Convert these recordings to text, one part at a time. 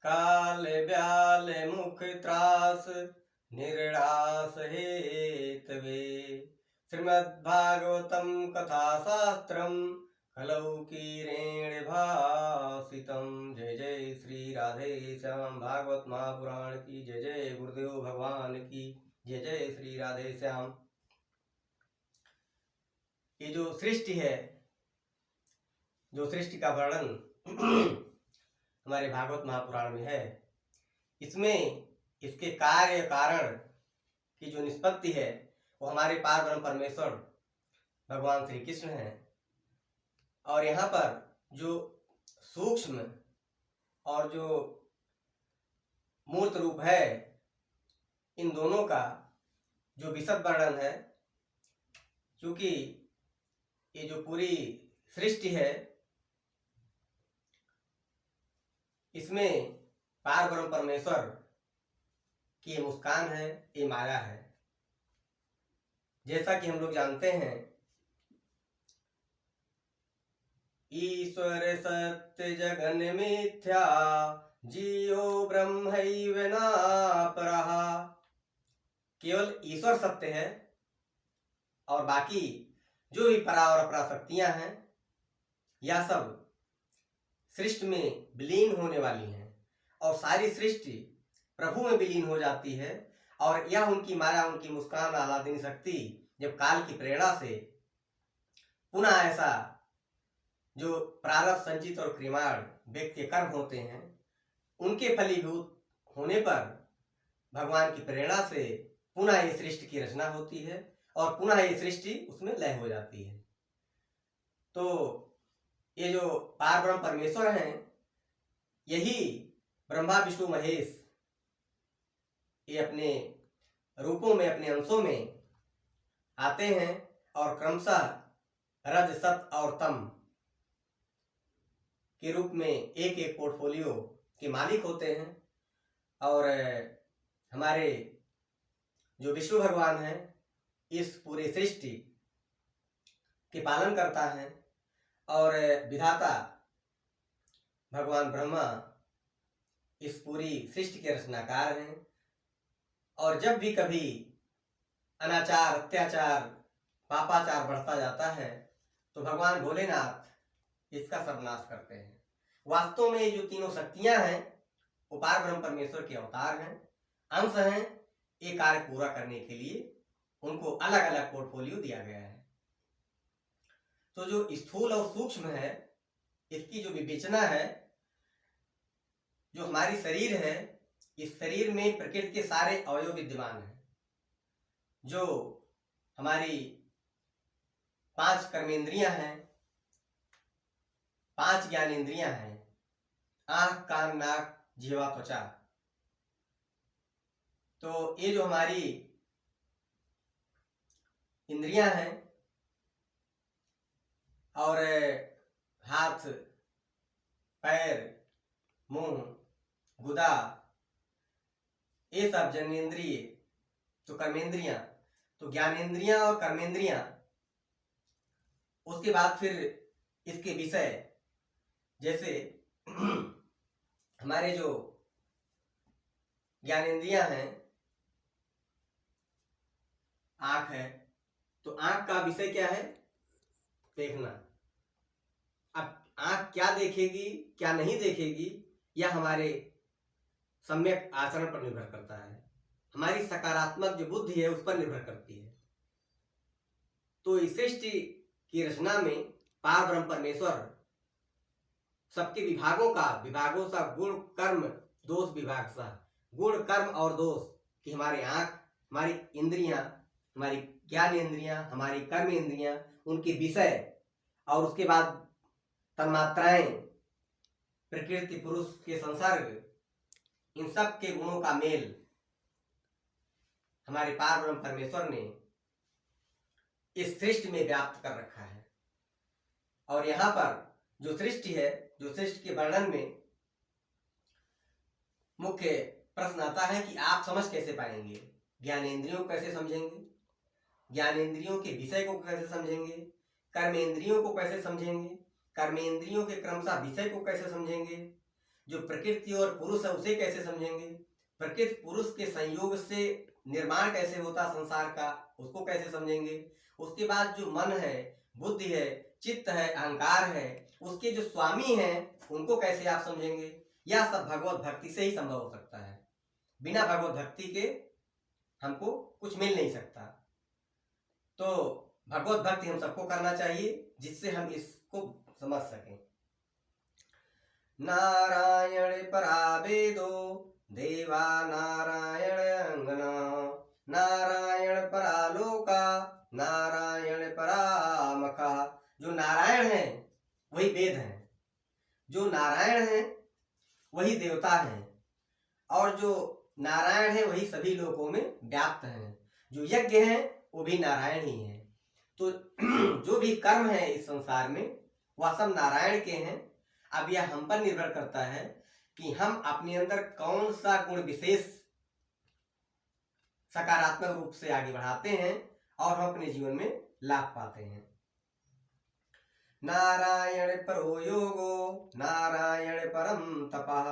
काल व्याल मुख त्रास निर्णास हेतवे। श्रीमद्भागवतम कथाशास्त्रम खलौ कीरेण भासितम। जय जय श्री राधे श्याम। भागवत महापुराण की जय जय। गुरुदेव भगवान की जय जय। श्री राधे श्याम। ये जो सृष्टि है, जो सृष्टि का वर्णन हमारे भागवत महापुराण में है, इसमें इसके कार्य कारण की जो निष्पत्ति है वो हमारे पार ब्रह्म परमेश्वर भगवान श्री कृष्ण हैं। और यहाँ पर जो सूक्ष्म और जो मूर्त रूप है, इन दोनों का जो विशद वर्णन है, क्योंकि ये जो पूरी सृष्टि है इसमें पार ब्रह्म परमेश्वर की ये मुस्कान है, ये माया है। जैसा कि हम लोग जानते हैं, ईश्वर सत्य जगन मिथ्या जियो ब्रह्मैव नापरः। केवल ईश्वर सत्य है और बाकी जो भी परा और अपरा शक्तियां हैं, यह सब सृष्टि में विलीन होने वाली हैं और सारी सृष्टि प्रभु में विलीन हो जाती है। और यह उनकी माया, उनकी मुस्कान, आह्लादिनी शक्ति जब काल की प्रेरणा से पुनः ऐसा जो प्रारब्ध संचित और क्रियाण व्यक्ति के कर्म होते हैं, उनके फलीभूत होने पर भगवान की प्रेरणा से पुनः ये सृष्टि की रचना होती है और पुनः ये सृष्टि उसमें लय हो जाती है। तो ये जो पार ब्रह्म परमेश्वर हैं, यही ब्रह्मा विष्णु महेश, ये अपने रूपों में, अपने अंशों में आते हैं और क्रमशः रज सत और तम के रूप में एक एक पोर्टफोलियो के मालिक होते हैं। और हमारे जो विष्णु भगवान हैं, इस पूरे सृष्टि के पालन करता है और विधाता भगवान ब्रह्मा इस पूरी सृष्टि के रचनाकार हैं। और जब भी कभी अनाचार, अत्याचार, पापाचार बढ़ता जाता है तो भगवान भोलेनाथ इसका सर्वनाश करते हैं। वास्तव में ये जो तीनों शक्तियां हैं वो पार ब्रह्म परमेश्वर के अवतार हैं, अंश हैं। ये कार्य पूरा करने के लिए उनको अलग अलग पोर्टफोलियो दिया गया है। तो जो स्थूल और सूक्ष्म है, इसकी जो विवेचना है, जो हमारी शरीर है, इस शरीर में प्रकृति के सारे अवयव विद्यमान हैं। जो हमारी 5 कर्मेंद्रियां हैं, 5 ज्ञानेंद्रियां हैं, आंख, कान, नाक, जिह्वा, त्वचा। तो ये जो हमारी इंद्रियां हैं और हाथ, पैर, मुंह, गुदा, ये सब जन्नेन्द्रिय, तो कर्मेंद्रियां, तो ज्ञानेन्द्रियां और कर्मेंद्रियां। उसके बाद फिर इसके विषय, जैसे हमारे जो ज्ञानेन्द्रियां हैं, आंख है, तो आंख का विषय क्या है? देखना। अब आंख क्या देखेगी, क्या नहीं देखेगी, यह हमारे सम्यक आचरण पर निर्भर करता है। हमारी सकारात्मक जो बुद्धि है उस पर निर्भर करती है। तो इस सृष्टि की रचना में पार ब्रह्म परमेश्वर सबके विभागों सा गुण कर्म दोष विभाग सा, गुण कर्म और दोष कि हमारे आंख, हमारी इंद्रियां, हमारी ज्ञान इंद्रियां, हमारी कर्म इंद्रियां, उनके विषय और उसके बाद तन्मात्राएं, प्रकृति, पुरुष के संसर्ग, इन सब के गुणों का मेल हमारे पार ब्रह्म परमेश्वर ने इस सृष्टि में व्याप्त कर रखा है। और यहाँ पर जो सृष्टि है, जो सृष्टि के वर्णन में मुख्य प्रश्न आता है कि आप समझ कैसे पाएंगे, ज्ञानेंद्रियों को कैसे समझेंगे, ज्ञानेंद्रियों के विषय को कैसे समझेंगे, कर्मेंद्रियों को कैसे समझेंगे, कर्मेंद्रियों के क्रमशः विषय को कैसे समझेंगे, जो प्रकृति और पुरुष है उसे कैसे समझेंगे, प्रकृति पुरुष के संयोग से निर्माण कैसे होता संसार का उसको कैसे समझेंगे, उसके बाद जो मन है, बुद्धि है, चित्त है, अहंकार है, उसके जो स्वामी हैं उनको कैसे आप समझेंगे। यह सब भगवत भक्ति से ही संभव हो सकता है। बिना भगवत भक्ति के हमको कुछ मिल नहीं सकता। तो भगवत भक्ति हम सबको करना चाहिए जिससे हम इसको समझ सकें। नारायण परा वेदो देवा नारायण अंगना, नारायण परा लोका नारायण परा मखा। जो नारायण है वही वेद है, जो नारायण है वही देवता है, और जो नारायण है वही सभी लोकों में व्याप्त है। जो यज्ञ है वो भी नारायण ही है। तो जो भी कर्म है इस संसार में वह सब नारायण के हैं। अब यह हम पर निर्भर करता है कि हम अपने अंदर कौन सा गुण विशेष सकारात्मक रूप से आगे बढ़ाते हैं और हम अपने जीवन में लाभ पाते हैं। नारायण परो योगो नारायण परम तपः,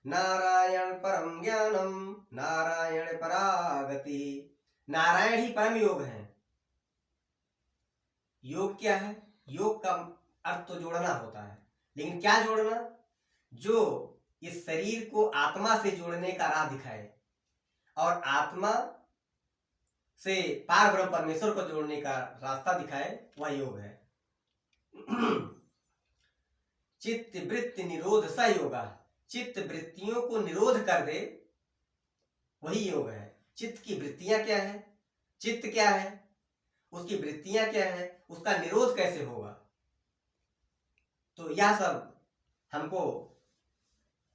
नारायण परम ज्ञानम नारायण परागति। नारायण ही परम योग है। योग क्या है? योग का अर्थ तो जोड़ना होता है, लेकिन क्या जोड़ना? जो इस शरीर को आत्मा से जोड़ने का राह दिखाए और आत्मा से पार ब्रह्म परमेश्वर को जोड़ने का रास्ता दिखाए, वह योग है। चित्त वृत्ति निरोध स योगा, चित्त वृत्तियों को निरोध कर दे वही योग है। चित्त की वृत्तियां क्या है, चित्त क्या है, उसकी वृत्तियां क्या है, उसका निरोध कैसे होगा। तो यह सब हमको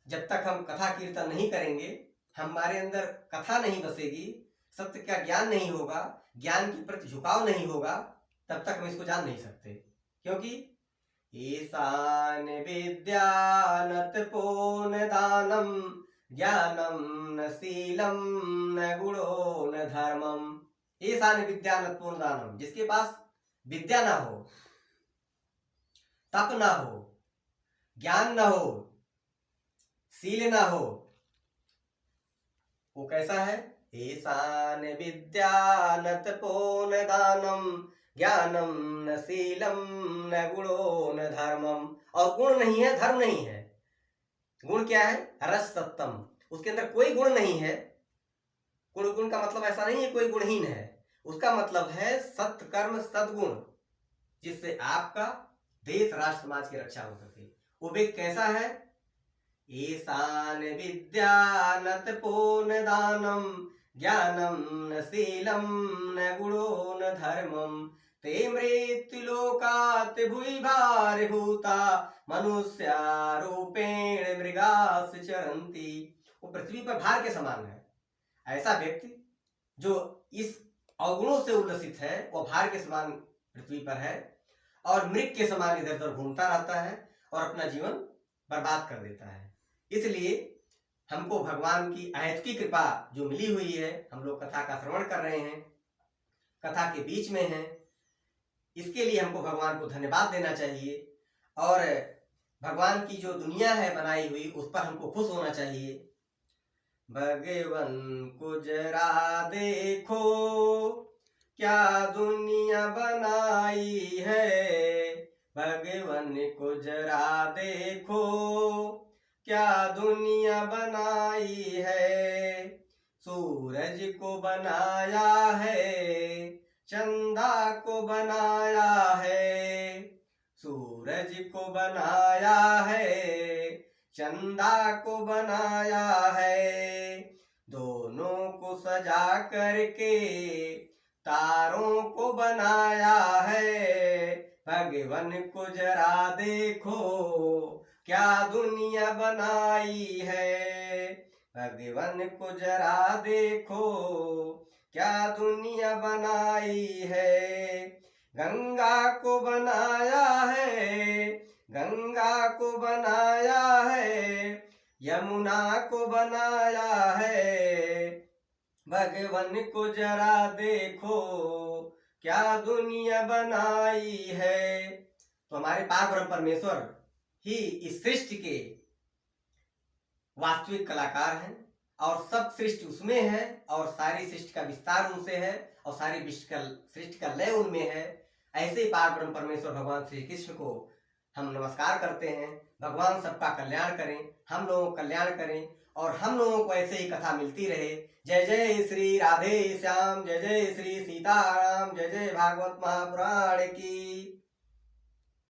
जब तक हम कथा कीर्तन नहीं करेंगे, हमारे अंदर कथा नहीं बसेगी, सत्य का ज्ञान नहीं होगा, ज्ञान के प्रति झुकाव नहीं होगा, तब तक हम इसको जान नहीं सकते। क्योंकि ईशान विद्यानत पोन दानम ज्ञानम न शीलम न गुणो न धर्मम। ईशान विद्यानत पोन दानम, जिसके पास विद्या ना हो, तप ना हो, ज्ञान ना हो, शील ना हो, वो कैसा है? ईशान विद्यानत पोन दानम ज्ञानम न शीलम न गुणो न धर्मम। और गुण नहीं है, धर्म नहीं है। गुण क्या है? रस सत्तम, उसके अंदर कोई गुण नहीं है। गुण का मतलब ऐसा नहीं है कोई गुणहीन है, उसका मतलब है सत्य कर्म सद्गुण, जिससे आपका देश राष्ट्र समाज की रक्षा हो सके। वो व्यक्ति कैसा है? ईशान विद्यानत पोन दानम ज्ञानम न शीलम न गुणो न धर्मम, ते मृत्यु लोकात् भुवि भार भूता मनुष्या रूपेण मृगास चरन्ति। वो पृथ्वी पर भार के समान है। ऐसा व्यक्ति जो इस अवगुणों से उल्लसित है, वो भार के समान पृथ्वी पर है और मृग के समान इधर उधर घूमता रहता है और अपना जीवन बर्बाद कर देता है। इसलिए हमको भगवान की अहेतुकी कृपा जो मिली हुई है, हम लोग कथा का श्रवण कर रहे हैं, कथा के बीच में हैं, इसके लिए हमको भगवान को धन्यवाद देना चाहिए। और भगवान की जो दुनिया है बनाई हुई, उस पर हमको खुश होना चाहिए। भगवान को जरा देखो क्या दुनिया बनाई है, भगवान को जरा देखो क्या दुनिया बनाई है। सूरज को बनाया है, चंदा को बनाया है, सूरज को बनाया है, चंदा को बनाया है, दोनों को सजा करके तारों को बनाया है। भगवान को जरा देखो क्या दुनिया बनाई है, भगवान को जरा देखो क्या दुनिया बनाई है। गंगा को बनाया है, गंगा को बनाया है, यमुना को बनाया है, भगवान को जरा देखो क्या दुनिया बनाई है। तो हमारे पार ब्रह्म परमेश्वर ही इस सृष्टि के वास्तविक कलाकार हैं और सब सृष्टि उसमें है और सारी सृष्टि का विस्तार उनसे है और सारी सृष्टि का लय उनमें है। ऐसे ही पार ब्रह्म परमेश्वर भगवान श्री कृष्ण को हम नमस्कार करते हैं। भगवान सबका कल्याण करें, हम लोगों का कल्याण करें और हम लोगों को ऐसे ही कथा मिलती रहे। जय जय श्री राधे श्याम, जय जय श्री सीताराम, जय जय भागवत महापुराण की।